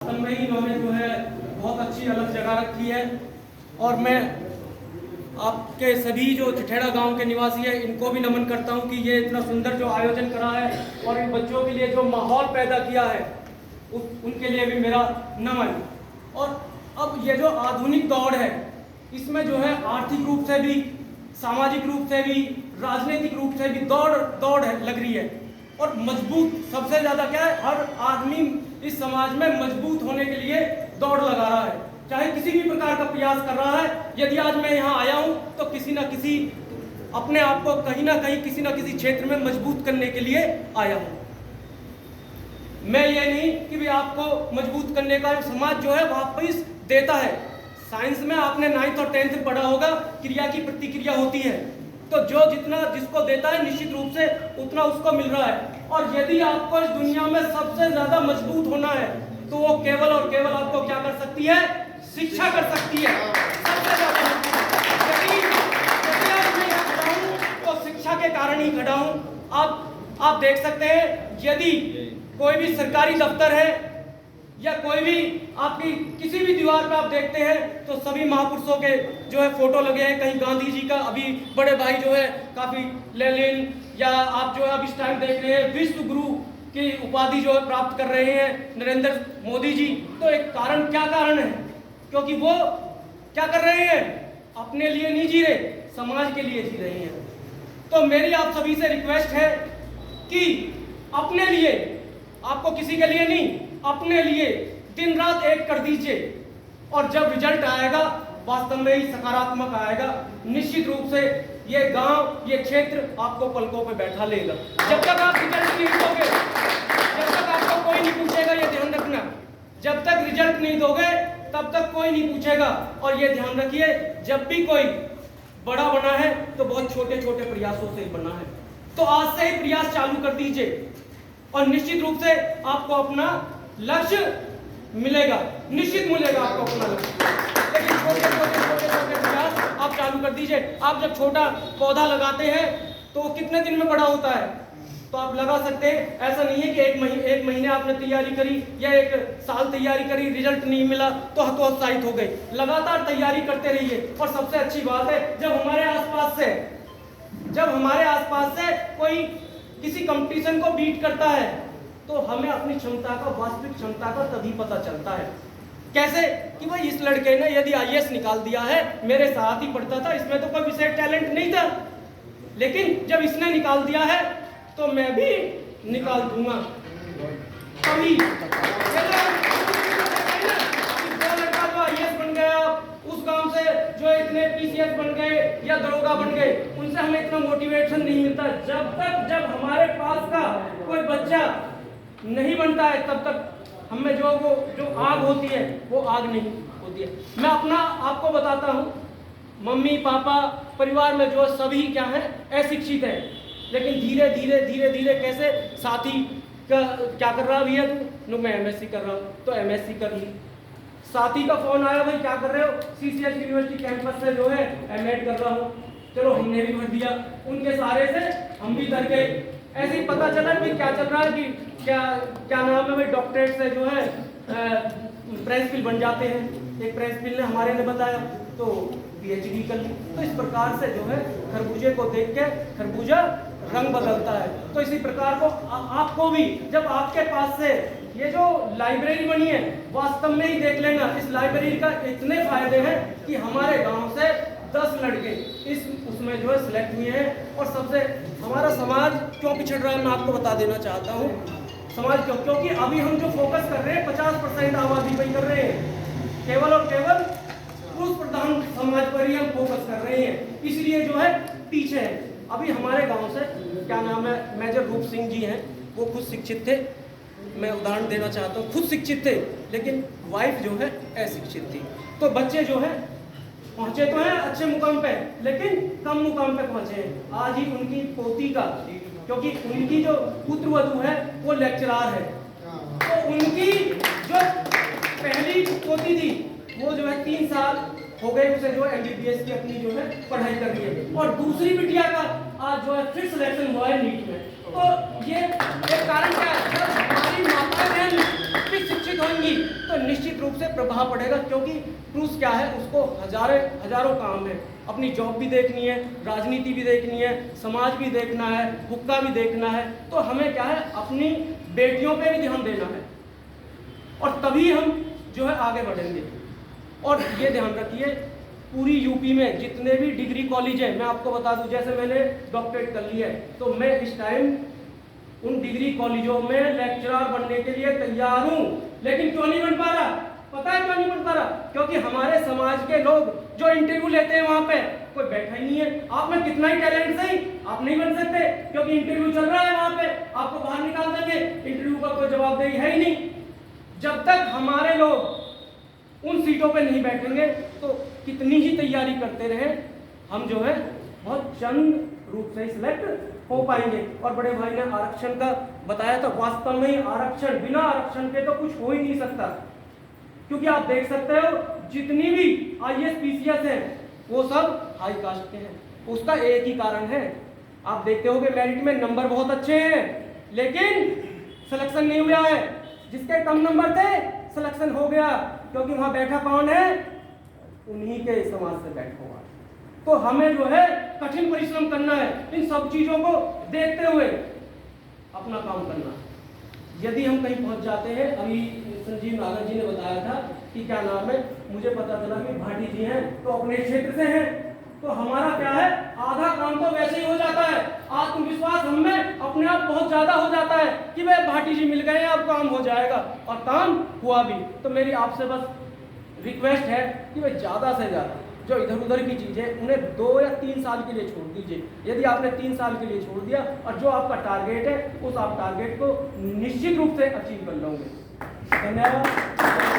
वास्तव में ही इन्होंने जो है बहुत अच्छी अलग जगह रखी है। और मैं आपके सभी जो ठठेड़ा गांव के निवासी हैं इनको भी नमन करता हूं कि ये इतना सुंदर जो आयोजन करा है और इन बच्चों के लिए जो माहौल पैदा किया है उनके लिए भी मेरा नमन। और अब ये जो आधुनिक दौड़ है इसमें जो है आर्थिक रूप से भी, सामाजिक रूप से भी, राजनीतिक रूप से भी दौड़ लग रही है। और मजबूत सबसे ज़्यादा क्या है, हर आदमी इस समाज में मजबूत होने के लिए दौड़ लगा रहा है, चाहे किसी भी प्रकार का प्रयास कर रहा है। यदि आज मैं यहाँ आया हूँ तो किसी न किसी अपने आप को कहीं ना कहीं किसी न किसी क्षेत्र में मजबूत करने के लिए आया हूँ। मैं ये नहीं कि भी आपको मजबूत करने का समाज जो है वापस देता है। साइंस में आपने 9th और 10th पढ़ा होगा, क्रिया की प्रतिक्रिया होती है, तो जो जितना जिसको देता है निश्चित रूप से उतना उसको मिल रहा है। और यदि आपको इस दुनिया में सबसे ज्यादा मजबूत होना है तो वो केवल और केवल आपको क्या कर सकती है, शिक्षा कर सकती है। सबसे ज्यादा यदि आज मैं यहाँ खड़ा हूँ तो शिक्षा के कारण ही खड़ा हूँ। आप देख सकते हैं, यदि कोई भी सरकारी दफ्तर है या कोई भी आपकी किसी भी दीवार पे आप देखते हैं तो सभी महापुरुषों के जो है फोटो लगे हैं। कहीं गांधी जी का, अभी बड़े भाई जो है काफी लेनिन, या आप जो है अब इस टाइम देख रहे हैं विश्व गुरु की उपाधि जो है प्राप्त कर रहे हैं नरेंद्र मोदी जी। तो एक कारण, क्या कारण है, क्योंकि वो क्या कर रहे हैं, अपने लिए नहीं जी रहे, समाज के लिए जी रहे हैं। तो मेरी आप सभी से रिक्वेस्ट है कि अपने लिए, आपको किसी के लिए नहीं, अपने लिए दिन रात एक कर दीजिए। और जब रिजल्ट आएगा वास्तव में ही सकारात्मक आएगा, निश्चित रूप से ये गांव, ये क्षेत्र आपको पलकों पे बैठा लेगा। जब तक आप रिजल्ट नहीं दोगे, जब तक आपको कोई नहीं पूछेगा, ये ध्यान रखना, जब तक रिजल्ट नहीं दोगे तब तक कोई नहीं पूछेगा। और ये ध्यान रखिए, जब भी कोई बड़ा बना है तो बहुत छोटे छोटे प्रयासों से ही बना है। तो आज से ही प्रयास चालू कर दीजिए और निश्चित रूप से आपको अपना लक्ष्य मिलेगा, निश्चित मिलेगा आपको अपना लक्ष्य। लेकिन छोटे छोटे प्रयास आप चालू कर दीजिए। आप जब छोटा पौधा लगाते हैं तो वो कितने दिन में बड़ा होता है, तो आप लगा सकते हैं। ऐसा नहीं है कि एक महीने आपने तैयारी करी या एक साल तैयारी करी, रिजल्ट नहीं मिला तो हतोत्साहित हो गए। लगातार तैयारी करते रहिए। और सबसे अच्छी बात है, जब हमारे आसपास से कोई किसी कंपटीशन को बीट करता है तो हमें अपनी क्षमता का, वास्तविक क्षमता का तभी पता चलता है। कैसे कि भाई इस लड़के ने यदि IAS निकाल दिया है, मेरे साथ ही पढ़ता था, इसमें तो कोई विशेष टैलेंट नहीं था, लेकिन जब इसने निकाल दिया है तो मैं भी निकाल दूंगा। कभी लड़का जो IAS बन गया, उस गांव से जो इतने PCS बन गए या दरोगा बन गए, उनसे हमें इतना मोटिवेशन नहीं मिलता। जब हमारे पास का कोई बच्चा नहीं बनता है तब तक हमें जो आग होती है वो आग नहीं होती है। मैं अपना आपको बताता हूँ, मम्मी पापा परिवार में जो सभी क्या है, अशिक्षित है, लेकिन धीरे धीरे कैसे, साथी का क्या कर रहा भैया तू, मैं MSc कर रहा हूँ, तो MSc कर ली। साथी का फोन आया, भाई क्या कर रहे हो, CCH यूनिवर्सिटी कैंपस से जो है M.Ed कर रहा हूँ, चलो हमने भी भर दिया। उनके सहारे से हम भी डर गए। ऐसे ही पता चला कि क्या चल रहा है, कि क्या नाम है भाई, डॉक्टरेट से जो है प्रिंसिपल बन जाते हैं। एक प्रिंसिपल ने हमारे ने बताया तो PhD कर ली। तो इस प्रकार से जो है खरबूजे को देख के खरबूजा रंग बदलता है। तो इसी प्रकार को आपको भी, जब आपके पास से ये जो लाइब्रेरी बनी है, वास्तव में ही देख लेना, इस लाइब्रेरी का इतने फायदे हैं कि हमारे गांव से 10 लड़के उसमें जो है सिलेक्ट हुए हैं। और सबसे हमारा समाज क्यों पिछड़ रहा है मैं आपको बता देना चाहता हूँ। समाज क्योंकि अभी हम जो फोकस कर रहे हैं 50% आबादी पर कर रहे हैं, केवल और केवल पुरुष प्रधान समाज पर ही हम फोकस कर रहे हैं, इसलिए जो है पीछे है। अभी हमारे गांव से क्या नाम है, मेजर रूप सिंह जी हैं, वो खुद शिक्षित थे, मैं उदाहरण देना चाहता हूँ, खुद शिक्षित थे लेकिन वाइफ जो है अशिक्षित थी। तो बच्चे जो है पहुंचे तो हैं अच्छे मुकाम पे, लेकिन कम मुकाम पे पहुंचे हैं। आज ही उनकी पोती का, क्योंकि उनकी जो पुत्र वधू है वो लेक्चरार है, तो उनकी जो पहली पोती थी वो जो है 3 साल हो गए उसे जो MBBS की अपनी जो है पढ़ाई कर रही है। और दूसरी बिटिया का आज जो है फिर सिलेक्शन हुआ है नीट में। तो ये एक कारण क्या है, जब हमारी माता बहन भी शिक्षित होंगी तो निश्चित रूप से प्रभाव पड़ेगा, क्योंकि पुरुष क्या है, उसको हजारों काम है, अपनी जॉब भी देखनी है, राजनीति भी देखनी है, समाज भी देखना है, हुक्का भी देखना है। तो हमें क्या है, अपनी बेटियों पे भी ध्यान देना है और तभी हम जो है आगे बढ़ेंगे। और ये ध्यान रखिए, पूरी यूपी में जितने भी डिग्री कॉलेज हैं, मैं आपको बता दूं, जैसे मैंने डॉक्टरेट कर लिया है तो मैं इस टाइम उन डिग्री कॉलेजों में लेक्चरर बनने के लिए तैयार हूं। लेकिन क्यों नहीं बन पा रहा? पता है क्यों नहीं बन पा रहा? क्योंकि हमारे समाज के लोग जो इंटरव्यू लेते हैं वहां पे कोई बैठा ही नहीं है। आप में कितना ही टैलेंट सही, आप नहीं बन सकते, क्योंकि इंटरव्यू चल रहा है वहां पे, आपको बाहर निकाल देंगे, इंटरव्यू का कोई जवाबदेही है ही नहीं। जब तक हमारे लोग उन सीटों पे नहीं बैठेंगे तो कितनी ही तैयारी करते रहे, हम जो है बहुत चंद रूप से सिलेक्ट हो पाएंगे। और बड़े भाई ने आरक्षण का बताया था, वास्तव में आरक्षण, बिना आरक्षण के तो कुछ हो ही नहीं सकता, क्योंकि आप देख सकते हो जितनी भी आईएएस पीसीएस हैं वो सब हाई कास्ट के हैं। उसका एक ही कारण है, आप देखते होगे मेरिट में नंबर बहुत अच्छे हैं लेकिन सिलेक्शन नहीं हुआ है। जिसके कम नंबर थे सिलेक्शन हो गया, क्योंकि वहां बैठा कौन है, उन्हीं के समाज से बैठा हुआ। तो हमें जो है कठिन परिश्रम करना है, इन सब चीजों को देखते हुए अपना काम करना। यदि हम कहीं पहुंच जाते हैं, अभी संजीव नागर जी ने बताया था कि क्या नाम है, मुझे पता चला कि भाटी जी हैं तो अपने क्षेत्र से हैं, तो हमारा क्या है, आधा काम तो वैसे ही हो जाता है। आत्मविश्वास हमें अपने आप बहुत ज्यादा हो जाता है कि भाई भाटी जी मिल गए, अब काम हो जाएगा, और काम हुआ भी। तो मेरी आपसे बस रिक्वेस्ट है कि भाई ज्यादा से ज्यादा जो इधर उधर की चीजें उन्हें 2 या 3 साल के लिए छोड़ दीजिए। यदि आपने 3 साल के लिए छोड़ दिया और जो आपका टारगेट है उस आप टारगेट को निश्चित रूप से अचीव कर लोगे। धन्यवाद।